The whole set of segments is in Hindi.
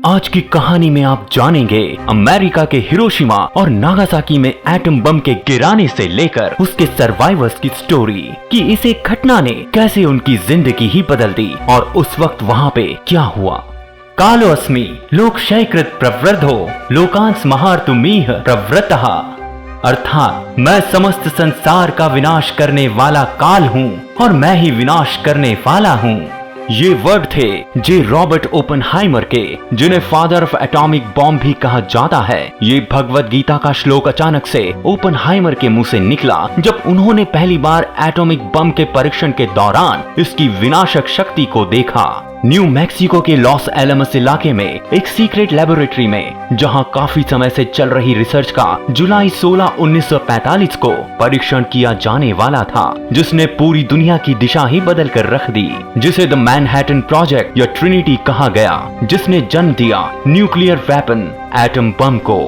आज की कहानी में आप जानेंगे अमेरिका के हिरोशिमा और नागासाकी में एटम बम के गिराने से लेकर उसके सर्वाइवर्स की स्टोरी कि इस एक घटना ने कैसे उनकी जिंदगी ही बदल दी और उस वक्त वहाँ पे क्या हुआ। कालोऽस्मि लोकक्षयकृत प्रवृद्धो लोकांस महार्तुमीह प्रवृत्तः, अर्थात मैं समस्त संसार का विनाश करने वाला काल हूँ और मैं ही विनाश करने वाला हूँ। ये वर्ड थे जे रॉबर्ट ओपेनहाइमर के, जिन्हें फादर ऑफ एटॉमिक बॉम्ब भी कहा जाता है। ये भगवत गीता का श्लोक अचानक से ओपेनहाइमर के मुंह से निकला जब उन्होंने पहली बार एटॉमिक बम के परीक्षण के दौरान इसकी विनाशक शक्ति को देखा। न्यू मैक्सिको के लॉस एलमस इलाके में एक सीक्रेट लेबोरेटरी में, जहां काफी समय से चल रही रिसर्च का जुलाई 16, 1945 को परीक्षण किया जाने वाला था, जिसने पूरी दुनिया की दिशा ही बदल कर रख दी, जिसे द मैनहट्टन प्रोजेक्ट या ट्रिनिटी कहा गया, जिसने जन्म दिया न्यूक्लियर वेपन एटम बम को।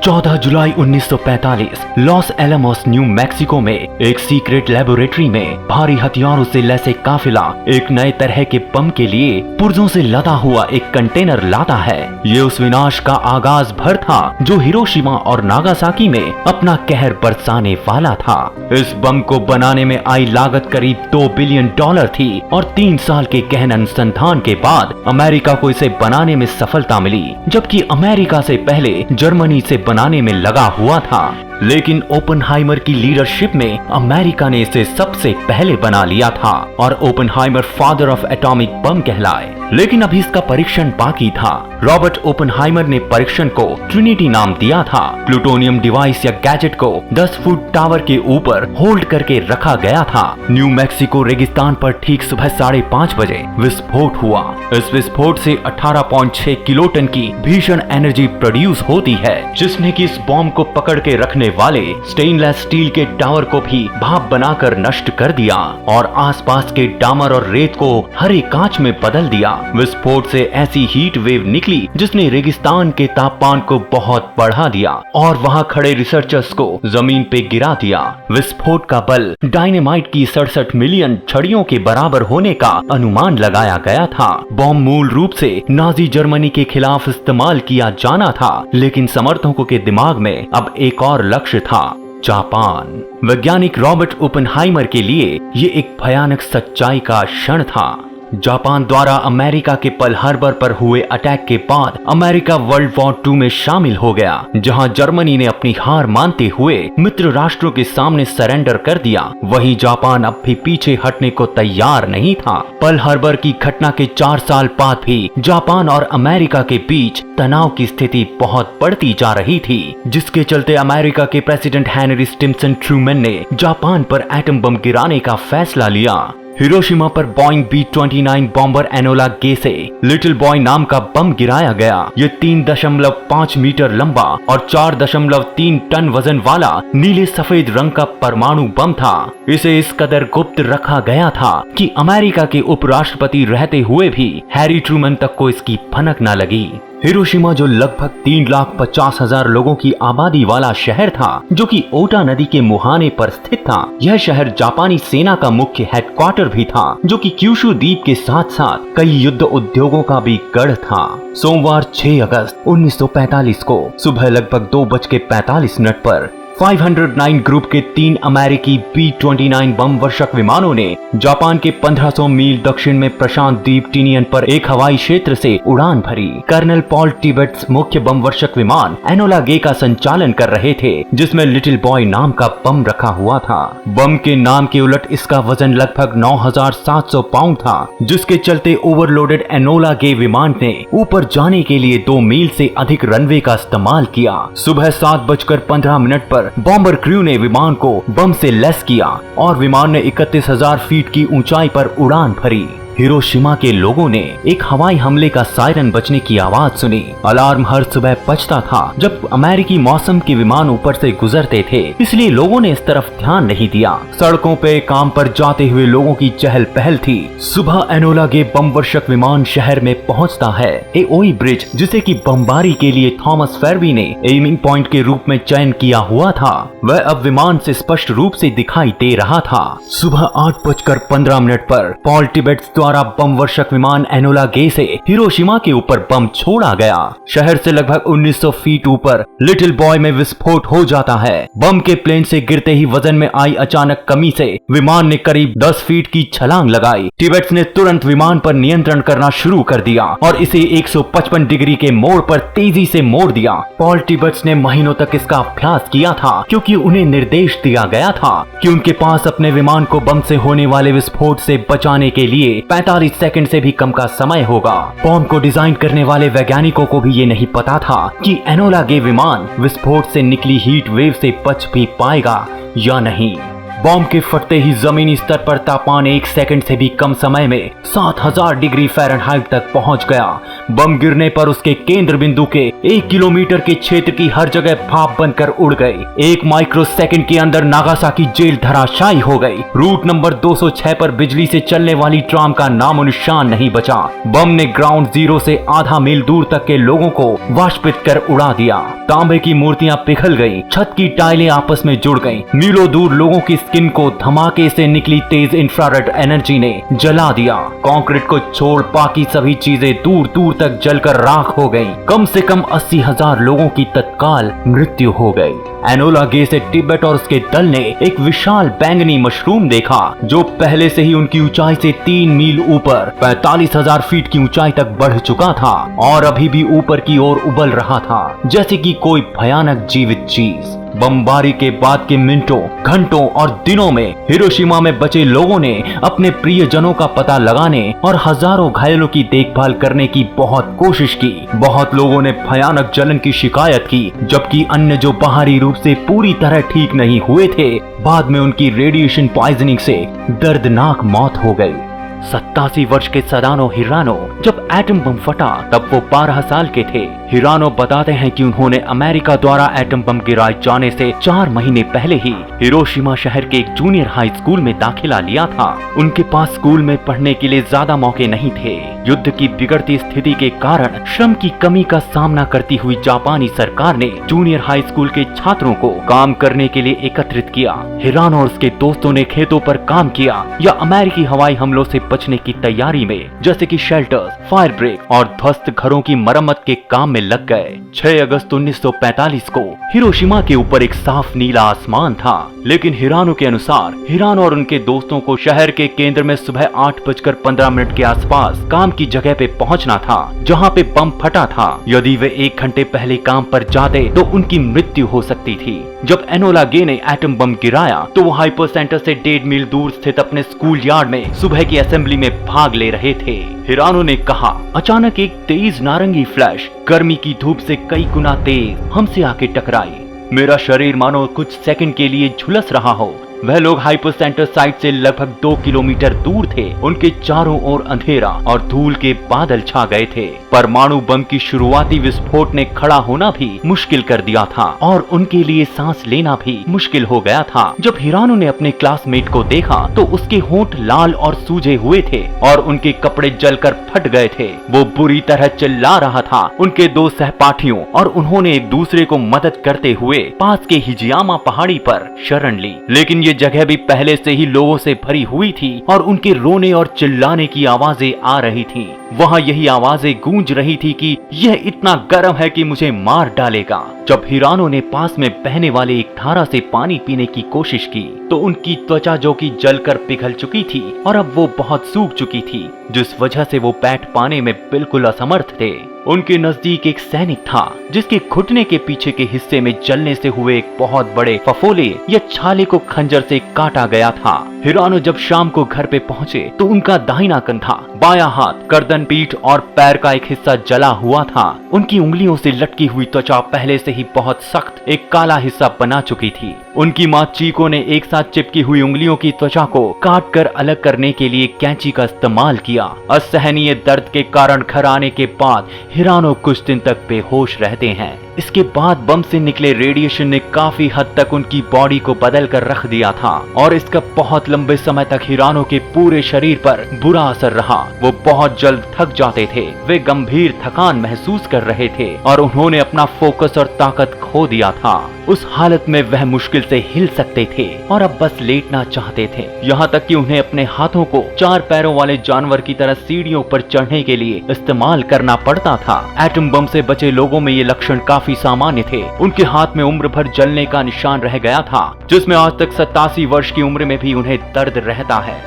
14 जुलाई 1945 लॉस एलमोस न्यू मैक्सिको में एक सीक्रेट लेबोरेटरी में भारी हथियारों से लैस एक काफिला एक नए तरह के बम के लिए पुर्जों से लदा हुआ एक कंटेनर लाता है। ये उस विनाश का आगाज भर था जो हिरोशिमा और नागासाकी में अपना कहर बरसाने वाला था। इस बम को बनाने में आई लागत करीब $2 बिलियन थी और 3 साल के गहन अनुसंधान के बाद अमेरिका को इसे बनाने में सफलता मिली, जबकि अमेरिका से पहले जर्मनी से बनाने में लगा हुआ था। लेकिन ओपेनहाइमर की लीडरशिप में अमेरिका ने इसे सबसे पहले बना लिया था और Oppenheimer father of atomic bomb कहलाए। लेकिन अभी इसका परीक्षण बाकी था। रॉबर्ट ओपेनहाइमर ने परीक्षण को ट्रिनिटी नाम दिया था। प्लूटोनियम डिवाइस या गैजेट को 10 फुट टावर के ऊपर होल्ड करके रखा गया था। न्यू मैक्सिको रेगिस्तान पर ठीक सुबह 5:30 बजे विस्फोट हुआ। इस विस्फोट से 18.6 किलोटन की भीषण एनर्जी प्रोड्यूस होती है, जिसने कि इस बॉम्ब को पकड़ के रखने वाले स्टेनलेस स्टील के टावर को भी भाप बनाकर नष्ट कर दिया और आसपास के डामर और रेत को हरे कांच में बदल दिया। विस्फोट से ऐसी हीट वेव निकली जिसने रेगिस्तान के तापमान को बहुत बढ़ा दिया और वहां खड़े रिसर्चर्स को जमीन पे गिरा दिया। विस्फोट का बल डायनेमाइट की 67 मिलियन छड़ियों के बराबर होने का अनुमान लगाया गया था। बॉम्ब मूल रूप से नाजी जर्मनी के खिलाफ इस्तेमाल किया जाना था, लेकिन समर्थकों के दिमाग में अब एक और लक्ष्य था, जापान। वैज्ञानिक रॉबर्ट ओपेनहाइमर के लिए ये एक भयानक सच्चाई का क्षण था। जापान द्वारा अमेरिका के पर्ल हार्बर पर हुए अटैक के बाद अमेरिका वर्ल्ड वॉर 2 में शामिल हो गया, जहां जर्मनी ने अपनी हार मानते हुए मित्र राष्ट्रों के सामने सरेंडर कर दिया। वहीं जापान अब भी पीछे हटने को तैयार नहीं था। पर्ल हार्बर की घटना के 4 साल बाद भी जापान और अमेरिका के बीच तनाव की स्थिति बहुत बढ़ती जा रही थी, जिसके चलते अमेरिका के प्रेसिडेंट हेनरी स्टिम्सन ट्रूमैन ने जापान पर एटम बम गिराने का फैसला लिया। हिरोशिमा पर बोइंग B-29 बॉम्बर एनोला गे से लिटिल बॉय नाम का बम गिराया गया। ये 3.5 मीटर लंबा और 4.3 टन वजन वाला नीले सफेद रंग का परमाणु बम था। इसे इस कदर गुप्त रखा गया था कि अमेरिका के उपराष्ट्रपति रहते हुए भी हैरी ट्रूमैन तक को इसकी भनक न लगी। हिरोशिमा जो लगभग 3,50,000 लोगों की आबादी वाला शहर था, जो कि ओटा नदी के मुहाने पर स्थित था। यह शहर जापानी सेना का मुख्य हेडक्वार्टर भी था, जो कि क्यूशु द्वीप के साथ साथ कई युद्ध उद्योगों का भी गढ़ था। सोमवार 6 अगस्त 1945 को सुबह लगभग 2:45 पर 509 ग्रुप के 3 अमेरिकी B-29 बम वर्षक विमानों ने जापान के 1500 मील दक्षिण में प्रशांत द्वीप टिनियन पर एक हवाई क्षेत्र से उड़ान भरी। कर्नल पॉल टिबेट्स मुख्य बम वर्षक विमान एनोला गे का संचालन कर रहे थे, जिसमें लिटिल बॉय नाम का बम रखा हुआ था। बम के नाम के उलट इसका वजन लगभग 9,700 पाउंड था, जिसके चलते ओवरलोडेड एनोला गे विमान ने ऊपर जाने के लिए 2 मील से अधिक रनवे का इस्तेमाल किया। सुबह 7:15 पर बॉम्बर क्रू ने विमान को बम से लैस किया और विमान ने 31,000 फीट की ऊंचाई पर उड़ान भरी। हिरोशिमा के लोगों ने एक हवाई हमले का सायरन बजने की आवाज सुनी। अलार्म हर सुबह बजता था जब अमेरिकी मौसम के विमान ऊपर से गुजरते थे, इसलिए लोगों ने इस तरफ ध्यान नहीं दिया। सड़कों पे काम पर जाते हुए लोगों की चहल पहल थी। सुबह एनोला गे बम वर्षक विमान शहर में पहुंचता है। एओई ब्रिज, जिसे कि बमबारी के लिए थॉमस फेरबी ने एमिंग पॉइंट के रूप में चयन किया हुआ था, वह अब विमान से स्पष्ट रूप से दिखाई दे रहा था। सुबह 8:15 पर पॉल टिबेट्स द्वारा बम वर्षक विमान एनोला गे से हिरोशिमा के ऊपर बम छोड़ा गया। शहर से लगभग 1900 फीट ऊपर लिटिल बॉय में विस्फोट हो जाता है। बम के प्लेन से गिरते ही वजन में आई अचानक कमी से विमान ने करीब 10 फीट की छलांग लगाई। टिबेट्स ने तुरंत विमान पर नियंत्रण करना शुरू कर दिया और इसे 155 डिग्री के मोड़ पर तेजी से मोड़ दिया। पॉल टिबेट्स ने महीनों तक इसका अभ्यास किया था, क्योंकि उन्हें निर्देश दिया गया था कि उनके पास अपने विमान को बम से होने वाले विस्फोट से बचाने के लिए 45 सेकंड से भी कम का समय होगा। बॉम्ब को डिजाइन करने वाले वैज्ञानिकों को भी ये नहीं पता था कि एनोला गे विमान विस्फोट से निकली हीट वेव से बच भी पाएगा या नहीं। बॉम्ब के फटते ही जमीनी स्तर पर तापमान 1 सेकंड से भी कम समय में 7000 डिग्री फ़ारेनहाइट तक पहुंच गया। बम गिरने पर उसके केंद्र बिंदु के 1 किलोमीटर के क्षेत्र की हर जगह भाप बनकर उड़ गई। 1 माइक्रो सेकंड के अंदर नागासाकी जेल धराशायी हो गई। रूट नंबर 206 पर बिजली से चलने वाली ट्राम का नामो निशान नहीं बचा। बम ने ग्राउंड जीरो से आधा मील दूर तक के लोगों को वाष्पित कर उड़ा दिया। तांबे की मूर्तियां पिघल गयी, छत की टाइलें आपस में जुड़ गयी। मीलों दूर लोगों की स्किन को धमाके से निकली तेज इंफ्रारेड एनर्जी ने जला दिया। कंक्रीट को छोड़ बाकी सभी चीजें दूर दूर तक जलकर राख हो गईं। कम से कम 80,000 लोगों की तत्काल मृत्यु हो गई। एनोला गे से तिब्बत और उसके दल ने एक विशाल बैंगनी मशरूम देखा, जो पहले से ही उनकी ऊंचाई से 3 मील ऊपर 45,000 फीट की ऊंचाई तक बढ़ चुका था और अभी भी ऊपर की ओर उबल रहा था, जैसे कि कोई भयानक जीवित चीज। बमबारी के बाद के मिनटों, घंटों और दिनों में हिरोशिमा में बचे लोगों ने अपने प्रियजनों का पता लगाने और हजारों घायलों की देखभाल करने की बहुत कोशिश की। बहुत लोगों ने भयानक जलन की शिकायत की, जबकि अन्य जो बाहरी रूप से पूरी तरह ठीक नहीं हुए थे, बाद में उनकी रेडिएशन पॉइजनिंग से दर्दनाक मौत हो गई। 87 वर्ष के सदानो हिरानो जब एटम बम फटा तब वो 12 साल के थे। हिरानो बताते हैं कि उन्होंने अमेरिका द्वारा एटम बम गिराए जाने से 4 महीने पहले ही हिरोशिमा शहर के एक जूनियर हाई स्कूल में दाखिला लिया था। उनके पास स्कूल में पढ़ने के लिए ज्यादा मौके नहीं थे। युद्ध की बिगड़ती स्थिति के कारण श्रम की कमी का सामना करती हुई जापानी सरकार ने जूनियर हाई स्कूल के छात्रों को काम करने के लिए एकत्रित किया। हिरानो और उसके दोस्तों ने खेतों पर काम किया या अमेरिकी हवाई हमलों से बचने की तैयारी में, जैसे कि शेल्टर्स, फायर ब्रेक और ध्वस्त घरों की मरम्मत के काम में लग गए। 6 अगस्त 1945 को हिरोशिमा के ऊपर एक साफ नीला आसमान था, लेकिन हिरानो के अनुसार हिरानो और उनके दोस्तों को शहर के केंद्र में सुबह 8:15 के आसपास काम की जगह पे पहुंचना था, जहां पे बम फटा था। यदि वे 1 घंटे पहले काम पर जाते तो उनकी मृत्यु हो सकती थी। जब एनोला गे ने एटम बम गिराया तो वो हाइपर सेंटर से 1.5 मील दूर स्थित अपने स्कूल यार्ड में सुबह की असेंबली में भाग ले रहे थे। हिरानो ने कहा, अचानक एक तेज नारंगी फ्लैश गर्मी की धूप से कई गुना तेज हमसे आके टकराई। मेरा शरीर मानो कुछ सेकंड के लिए झुलस रहा हो। वह लोग हाइपर सेंटर साइट से लगभग 2 किलोमीटर दूर थे। उनके चारों ओर अंधेरा और धूल के बादल छा गए थे। परमाणु बम की शुरुआती विस्फोट ने खड़ा होना भी मुश्किल कर दिया था और उनके लिए सांस लेना भी मुश्किल हो गया था। जब हिरानो ने अपने क्लासमेट को देखा तो उसके होंठ लाल और सूजे हुए थे और उनके कपड़े जलकर फट गए थे। वो बुरी तरह चिल्ला रहा था। उनके 2 सहपाठियों और उन्होंने एक दूसरे को मदद करते हुए पास के हिजियामा पहाड़ी पर शरण ली, लेकिन ये जगह भी पहले से ही लोगों से भरी हुई थी और उनके रोने और चिल्लाने की आवाजें आ रही थी। वहाँ यही आवाजें गूंज रही थी कि यह इतना गर्म है कि मुझे मार डालेगा। जब हिरानो ने पास में बहने वाले एक धारा से पानी पीने की कोशिश की तो उनकी त्वचा जो कि जलकर पिघल चुकी थी और अब वो बहुत सूख चुकी थी, जिस वजह से वो बैठ पाने में बिल्कुल असमर्थ थे। उनके नजदीक एक सैनिक था जिसके घुटने के पीछे के हिस्से में जलने से हुए एक बहुत बड़े फफोले या छाले को खंजर से काटा गया था। हिरानो जब शाम को घर पे पहुंचे तो उनका दाहिना कंधा, बायां हाथ, गर्दन, पीठ और पैर का एक हिस्सा जला हुआ था। उनकी उंगलियों से लटकी हुई त्वचा पहले से ही बहुत सख्त एक काला हिस्सा बना चुकी थी। उनकी माँ चीको ने एक साथ चिपकी हुई उंगलियों की त्वचा को काट कर अलग करने के लिए कैंची का इस्तेमाल किया। असहनीय दर्द के कारण घर आने के बाद हिरानो कुछ दिन तक बेहोश रहते हैं। इसके बाद बम से निकले रेडिएशन ने काफी हद तक उनकी बॉडी को बदल कर रख दिया था और इसका बहुत लंबे समय तक हिरानो के पूरे शरीर पर बुरा असर रहा। वो बहुत जल्द थक जाते थे, वे गंभीर थकान महसूस कर रहे थे और उन्होंने अपना फोकस और ताकत खो दिया था। उस हालत में वह मुश्किल से हिल सकते थे और अब बस लेटना चाहते थे। यहाँ तक कि उन्हें अपने हाथों को 4 पैरों वाले जानवर की तरह सीढ़ियों पर चढ़ने के लिए इस्तेमाल करना पड़ता था। एटम बम से बचे लोगों में ये लक्षण काफी सामान्य थे। उनके हाथ में उम्र भर जलने का निशान रह गया था, जिसमें आज तक 87 वर्ष की उम्र में भी उन्हें दर्द रहता है।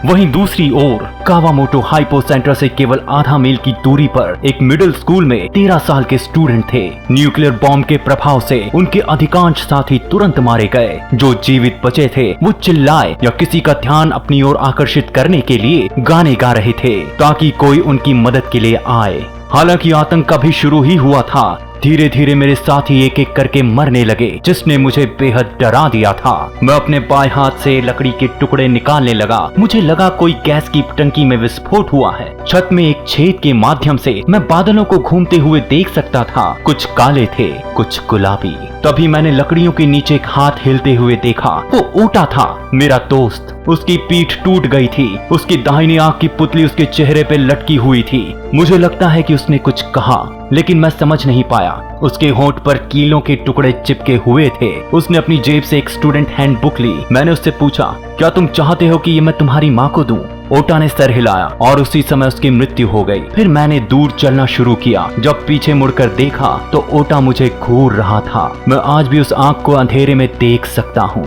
वहीं दूसरी ओर कावामोटो हाइपो सेंटर से केवल आधा मील की दूरी पर एक मिडिल स्कूल में 13 साल के स्टूडेंट थे। न्यूक्लियर बॉम्ब के प्रभाव से उनके अधिकांश साथी तुरंत मारे गए। जो जीवित बचे थे वो चिल्लाए या किसी का ध्यान अपनी ओर आकर्षित करने के लिए गाने गा रहे थे ताकि कोई उनकी मदद के लिए आए। हालांकि आतंक अभी शुरू ही हुआ था। धीरे धीरे मेरे साथी एक एक करके मरने लगे, जिसने मुझे बेहद डरा दिया था। मैं अपने बाएं हाथ से लकड़ी के टुकड़े निकालने लगा। मुझे लगा कोई गैस की टंकी में विस्फोट हुआ है। छत में एक छेद के माध्यम से मैं बादलों को घूमते हुए देख सकता था। कुछ काले थे, कुछ गुलाबी। तभी मैंने लकड़ियों के नीचे एक हाथ हिलते हुए देखा। वो ओटा था, मेरा दोस्त। उसकी पीठ टूट गई थी। उसकी दाहिनी आंख की पुतली उसके चेहरे पे लटकी हुई थी। मुझे लगता है कि उसने कुछ कहा, लेकिन मैं समझ नहीं पाया। उसके होंठ पर कीलों के टुकड़े चिपके हुए थे। उसने अपनी जेब से एक स्टूडेंट हैंडबुक ली। मैंने उससे पूछा, क्या तुम चाहते हो कि ये मैं तुम्हारी माँ को दूं? ओटा ने सर हिलाया और उसी समय उसकी मृत्यु हो गई। फिर मैंने दूर चलना शुरू किया। जब पीछे मुड़कर देखा तो ओटा मुझे घूर रहा था। मैं आज भी उस आंख को अंधेरे में देख सकता हूँ।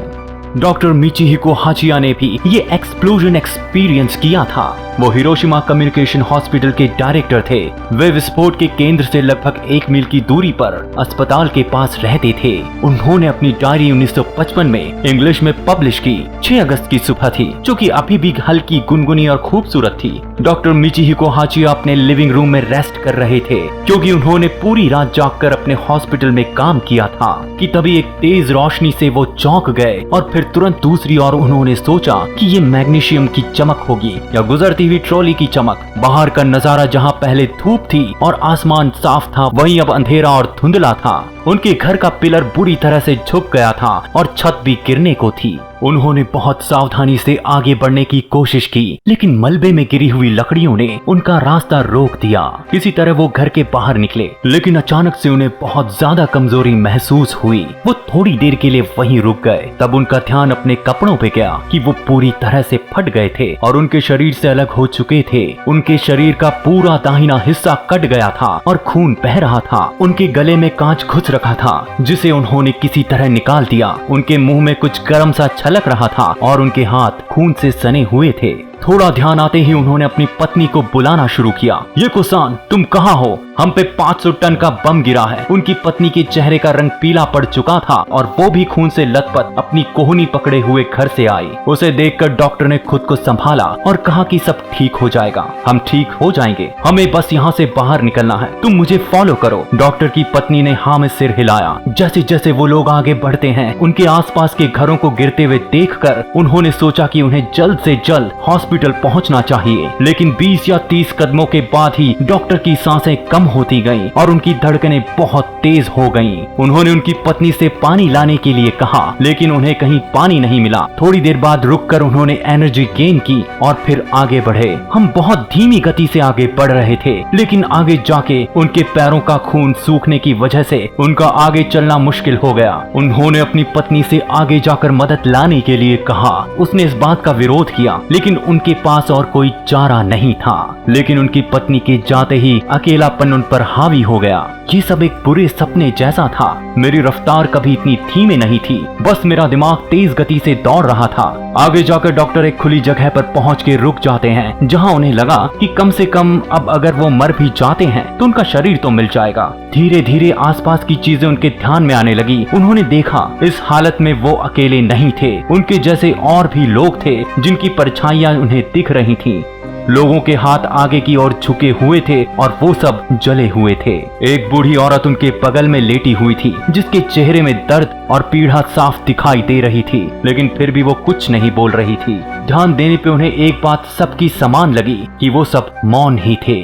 डॉक्टर मिचिहिको हाचिया ने भी ये एक्सप्लोजन एक्सपीरियंस किया था। वो हिरोशिमा कम्युनिकेशन हॉस्पिटल के डायरेक्टर थे। वे विस्फोट के केंद्र से लगभग 1 मील की दूरी पर अस्पताल के पास रहते थे। उन्होंने अपनी डायरी 1955 में इंग्लिश में पब्लिश की। 6 अगस्त की सुबह थी, जो कि अभी भी हल्की, गुनगुनी और खूबसूरत थी। डॉक्टर मिचिहिको हाचिया अपने लिविंग रूम में रेस्ट कर रहे थे, क्योंकि उन्होंने पूरी रात जागकर अपने हॉस्पिटल में काम किया था कि तभी एक तेज रोशनी से वो चौंक गए और फिर तुरंत दूसरी ओर उन्होंने सोचा कि ये मैग्नीशियम की चमक होगी या गुजरती हुई ट्रॉली की चमक। बाहर का नजारा जहाँ पहले धूप थी और आसमान साफ था, वहीं अब अंधेरा और धुंधला था। उनके घर का पिलर बुरी तरह से झुक गया था और छत भी गिरने को थी। उन्होंने बहुत सावधानी से आगे बढ़ने की कोशिश की, लेकिन मलबे में गिरी हुई लकड़ियों ने उनका रास्ता रोक दिया। किसी तरह वो घर के बाहर निकले, लेकिन अचानक से उन्हें बहुत ज्यादा कमजोरी महसूस हुई। वो थोड़ी देर के लिए वहीं रुक गए। तब उनका ध्यान अपने कपड़ों पे गया कि वो पूरी तरह से फट गए थे और उनके शरीर से अलग हो चुके थे। उनके शरीर का पूरा दाहिना हिस्सा कट गया था और खून बह रहा था। उनके गले में कांच घुस रखा था, जिसे उन्होंने किसी तरह निकाल दिया। उनके मुंह में कुछ गर्म सा छलक रहा था और उनके हाथ खून से सने हुए थे। थोड़ा ध्यान आते ही उन्होंने अपनी पत्नी को बुलाना शुरू किया। ये कुसान, तुम कहाँ हो? हम पे 500 टन का बम गिरा है। उनकी पत्नी के चेहरे का रंग पीला पड़ चुका था और वो भी खून से लथपथ अपनी कोहनी पकड़े हुए घर से आई। उसे देखकर डॉक्टर ने खुद को संभाला और कहा कि सब ठीक हो जाएगा, हम ठीक हो जाएंगे, हमें बस यहाँ से बाहर निकलना है, तुम मुझे फॉलो करो। डॉक्टर की पत्नी ने हाँ में सिर हिलाया। जैसे जैसे वो लोग आगे बढ़ते हैं, उनके आसपास के घरों को गिरते हुए देखकर उन्होंने सोचा कि उन्हें जल्द से जल्द हॉस्पिटल पहुंचना चाहिए। लेकिन 20 या 30 कदमों के बाद ही डॉक्टर की सांसें कम होती गईं और उनकी धड़कनें बहुत तेज हो गईं। उन्होंने उनकी पत्नी से पानी लाने के लिए कहा, लेकिन उन्हें कहीं पानी नहीं मिला। थोड़ी देर बाद रुककर उन्होंने एनर्जी गेन की और फिर आगे बढ़े। हम बहुत धीमी गति से आगे बढ़ रहे थे, लेकिन आगे जाके उनके पैरों का खून सूखने की वजह से उनका आगे चलना मुश्किल हो गया। उन्होंने अपनी पत्नी से आगे जाकर मदद लाने के लिए कहा। उसने इस बात का विरोध किया, लेकिन उनके पास और कोई चारा नहीं था। लेकिन उनकी पत्नी के जाते ही अकेलापन उन पर हावी हो गया। ये सब एक बुरे सपने जैसा था। मेरी रफ्तार कभी इतनी धीमे नहीं थी, बस मेरा दिमाग तेज गति से दौड़ रहा था। आगे जाकर डॉक्टर एक खुली जगह पर पहुंच के रुक जाते हैं, जहां उन्हें लगा कि कम से कम अब अगर वो मर भी जाते हैं तो उनका शरीर तो मिल जाएगा। धीरे धीरे आसपास की चीजें उनके ध्यान में आने लगी। उन्होंने देखा इस हालत में वो अकेले नहीं थे, उनके जैसे और भी लोग थे जिनकी परछाइयां उन्हें दिख रही थी। लोगों के हाथ आगे की ओर झुके हुए थे और वो सब जले हुए थे। एक बूढ़ी औरत उनके बगल में लेटी हुई थी, जिसके चेहरे में दर्द और पीड़ा साफ दिखाई दे रही थी, लेकिन फिर भी वो कुछ नहीं बोल रही थी। ध्यान देने पे उन्हें एक बात सबकी समान लगी कि वो सब मौन ही थे।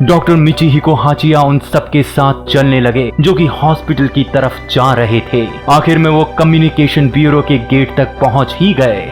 डॉक्टर मिचिहिको हाचिया उन सबके साथ चलने लगे जो कि हॉस्पिटल की तरफ जा रहे थे। आखिर में वो कम्युनिकेशन ब्यूरो के गेट तक पहुंच ही गए।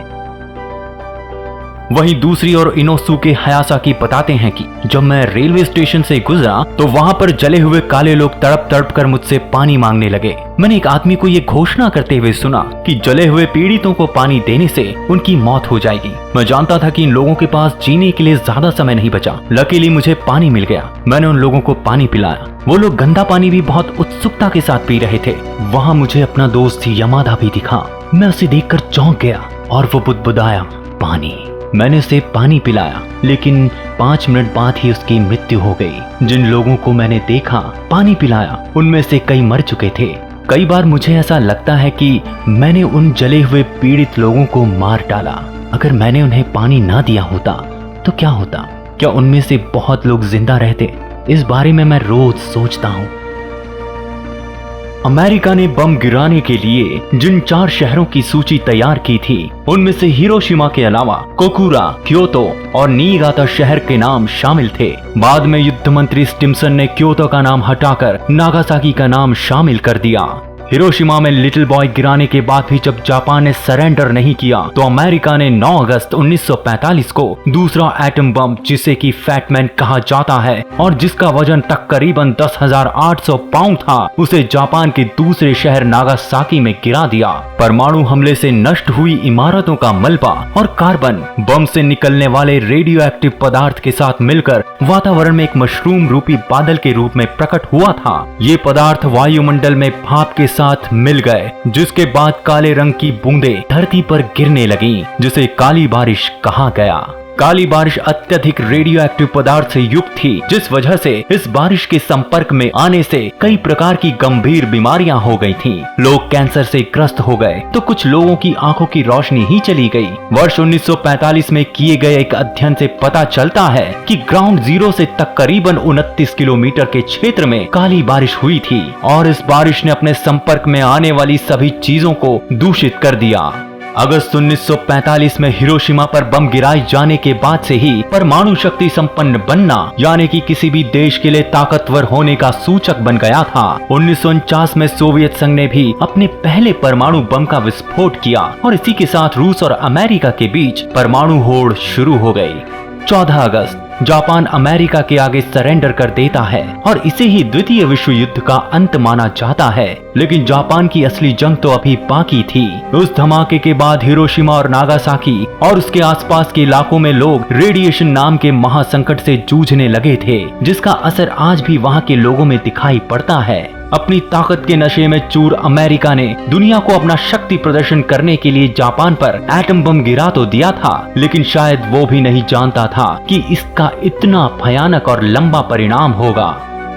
वहीं दूसरी ओर इनोसुके हायासाकी बताते हैं कि जब मैं रेलवे स्टेशन से गुजरा तो वहां पर जले हुए काले लोग तड़प तड़प कर मुझसे पानी मांगने लगे। मैंने एक आदमी को ये घोषणा करते हुए सुना कि जले हुए पीड़ितों को पानी देने से उनकी मौत हो जाएगी। मैं जानता था कि इन लोगों के पास जीने के लिए ज्यादा समय नहीं बचा। लकीली मुझे पानी मिल गया। मैंने उन लोगों को पानी पिलाया। वो लोग गंदा पानी भी बहुत उत्सुकता के साथ पी रहे थे। वहाँ मुझे अपना दोस्त यमादा भी दिखा। मैं उसे देखकर चौंक गया और वो बुदबुदाया पानी। मैंने उसे पानी पिलाया, लेकिन 5 मिनट बाद ही उसकी मृत्यु हो गई। जिन लोगों को मैंने देखा पानी पिलाया उनमें से कई मर चुके थे। कई बार मुझे ऐसा लगता है कि मैंने उन जले हुए पीड़ित लोगों को मार डाला। अगर मैंने उन्हें पानी ना दिया होता तो क्या होता? क्या उनमें से बहुत लोग जिंदा रहते? इस बारे में मैं रोज सोचता हूँ। अमेरिका ने बम गिराने के लिए जिन 4 शहरों की सूची तैयार की थी उनमें से हिरोशिमा के अलावा कोकुरा, क्योतो और नीगाता शहर के नाम शामिल थे। बाद में युद्ध मंत्री स्टिम्सन ने क्योतो का नाम हटाकर नागासाकी का नाम शामिल कर दिया। हिरोशिमा में लिटिल बॉय गिराने के बाद भी जब जापान ने सरेंडर नहीं किया तो अमेरिका ने 9 अगस्त 1945 को दूसरा एटम बम, जिसे कि फैटमैन कहा जाता है और जिसका वजन तकरीबन 10,800 पाउंड था, उसे जापान के दूसरे शहर नागासाकी में गिरा दिया। परमाणु हमले से नष्ट हुई इमारतों का मलबा और कार्बन बम से निकलने वाले रेडियो एक्टिव पदार्थ के साथ मिलकर वातावरण में एक मशरूम रूपी बादल के रूप में प्रकट हुआ था। ये पदार्थ वायुमंडल में भाप के साथ मिल गए, जिसके बाद काले रंग की बूंदें धरती पर गिरने लगीं, जिसे काली बारिश कहा गया। काली बारिश अत्यधिक रेडियो एक्टिव पदार्थ से युक्त थी, जिस वजह से इस बारिश के संपर्क में आने से कई प्रकार की गंभीर बीमारियां हो गई थीं। लोग कैंसर से ग्रस्त हो गए तो कुछ लोगों की आंखों की रोशनी ही चली गई। वर्ष 1945 में किए गए एक अध्ययन से पता चलता है कि ग्राउंड जीरो से तकरीबन 29 किलोमीटर के क्षेत्र में काली बारिश हुई थी और इस बारिश ने अपने संपर्क में आने वाली सभी चीजों को दूषित कर दिया। अगस्त 1945 में हिरोशिमा पर बम गिराए जाने के बाद से ही परमाणु शक्ति संपन्न बनना यानी कि किसी भी देश के लिए ताकतवर होने का सूचक बन गया था। 1949 में सोवियत संघ ने भी अपने पहले परमाणु बम का विस्फोट किया और इसी के साथ रूस और अमेरिका के बीच परमाणु होड़ शुरू हो गई। 14 अगस्त जापान अमेरिका के आगे सरेंडर कर देता है और इसे ही द्वितीय विश्व युद्ध का अंत माना जाता है। लेकिन जापान की असली जंग तो अभी बाकी थी। उस धमाके के बाद हिरोशिमा और नागासाकी और उसके आसपास के इलाकों में लोग रेडिएशन नाम के महासंकट से जूझने लगे थे, जिसका असर आज भी वहाँ के लोगों में दिखाई पड़ता है। अपनी ताकत के नशे में चूर अमेरिका ने दुनिया को अपना शक्ति प्रदर्शन करने के लिए जापान पर एटम बम गिरा तो दिया था, लेकिन शायद वो भी नहीं जानता था कि इसका इतना भयानक और लंबा परिणाम होगा।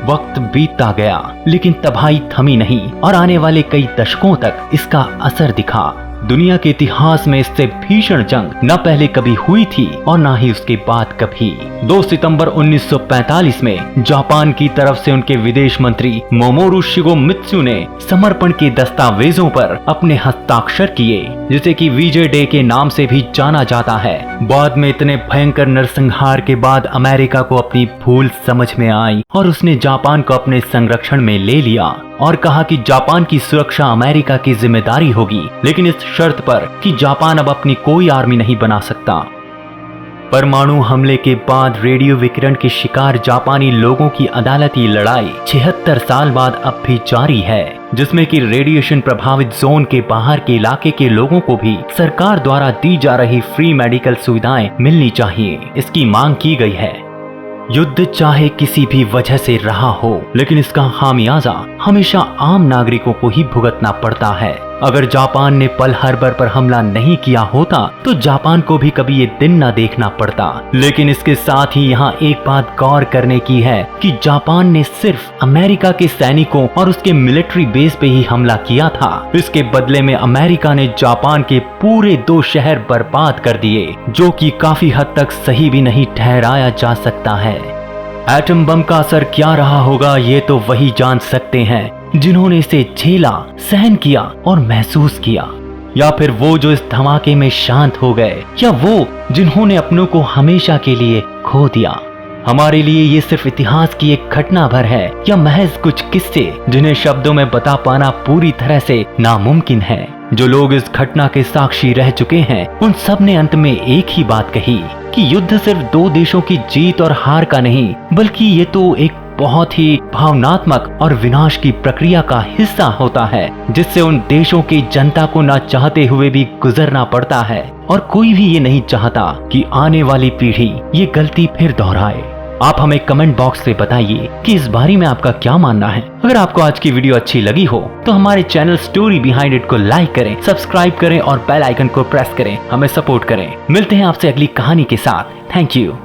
वक्त बीतता गया लेकिन तबाही थमी नहीं और आने वाले कई दशकों तक इसका असर दिखा। दुनिया के इतिहास में इससे भीषण जंग न पहले कभी हुई थी और न ही उसके बाद कभी। 2 सितंबर 1945 में जापान की तरफ से उनके विदेश मंत्री मोमोरू शिगेमित्सु ने समर्पण के दस्तावेजों पर अपने हस्ताक्षर किए, जिसे कि विजय डे के नाम से भी जाना जाता है। बाद में इतने भयंकर नरसंहार के बाद अमेरिका को अपनी भूल समझ में आई और उसने जापान को अपने संरक्षण में ले लिया और कहा कि जापान की सुरक्षा अमेरिका की जिम्मेदारी होगी, लेकिन इस शर्त पर कि जापान अब अपनी कोई आर्मी नहीं बना सकता। परमाणु हमले के बाद रेडियो विकिरण के शिकार जापानी लोगों की अदालती लड़ाई 76 साल बाद अब भी जारी है, जिसमें कि रेडिएशन प्रभावित जोन के बाहर के इलाके के लोगों को भी सरकार द्वारा दी जा रही फ्री मेडिकल सुविधाएं मिलनी चाहिए, इसकी मांग की गई है। युद्ध चाहे किसी भी वजह से रहा हो, लेकिन इसका खामियाजा हमेशा आम नागरिकों को ही भुगतना पड़ता है। अगर जापान ने पर्ल हार्बर पर हमला नहीं किया होता तो जापान को भी कभी ये दिन न देखना पड़ता। लेकिन इसके साथ ही यहाँ एक बात गौर करने की है कि जापान ने सिर्फ अमेरिका के सैनिकों और उसके मिलिट्री बेस पे ही हमला किया था। इसके बदले में अमेरिका ने जापान के पूरे 2 शहर बर्बाद कर दिए, जो कि काफी हद तक सही भी नहीं ठहराया जा सकता है। एटम बम का असर क्या रहा होगा ये तो वही जान सकते हैं जिन्होंने इसे झेला, सहन किया और महसूस किया, या फिर वो जो इस धमाके में शांत हो गए, या वो जिन्होंने अपनों को हमेशा के लिए खो दिया। हमारे लिए ये सिर्फ इतिहास की एक घटना भर है या महज कुछ किस्से जिन्हें शब्दों में बता पाना पूरी तरह से नामुमकिन है। जो लोग इस घटना के साक्षी रह चुके हैं उन सब ने अंत में एक ही बात कही कि युद्ध सिर्फ दो देशों की जीत और हार का नहीं, बल्कि ये तो एक बहुत ही भावनात्मक और विनाश की प्रक्रिया का हिस्सा होता है, जिससे उन देशों की जनता को ना चाहते हुए भी गुजरना पड़ता है। और कोई भी ये नहीं चाहता कि आने वाली पीढ़ी ये गलती फिर दोहराए। आप हमें कमेंट बॉक्स में बताइए कि इस बारे में आपका क्या मानना है। अगर आपको आज की वीडियो अच्छी लगी हो तो हमारे चैनल स्टोरी बिहाइंड इट को लाइक करें, सब्सक्राइब करें और बेल आइकन को प्रेस करें, हमें सपोर्ट करें। मिलते हैं आपसे अगली कहानी के साथ। Thank you.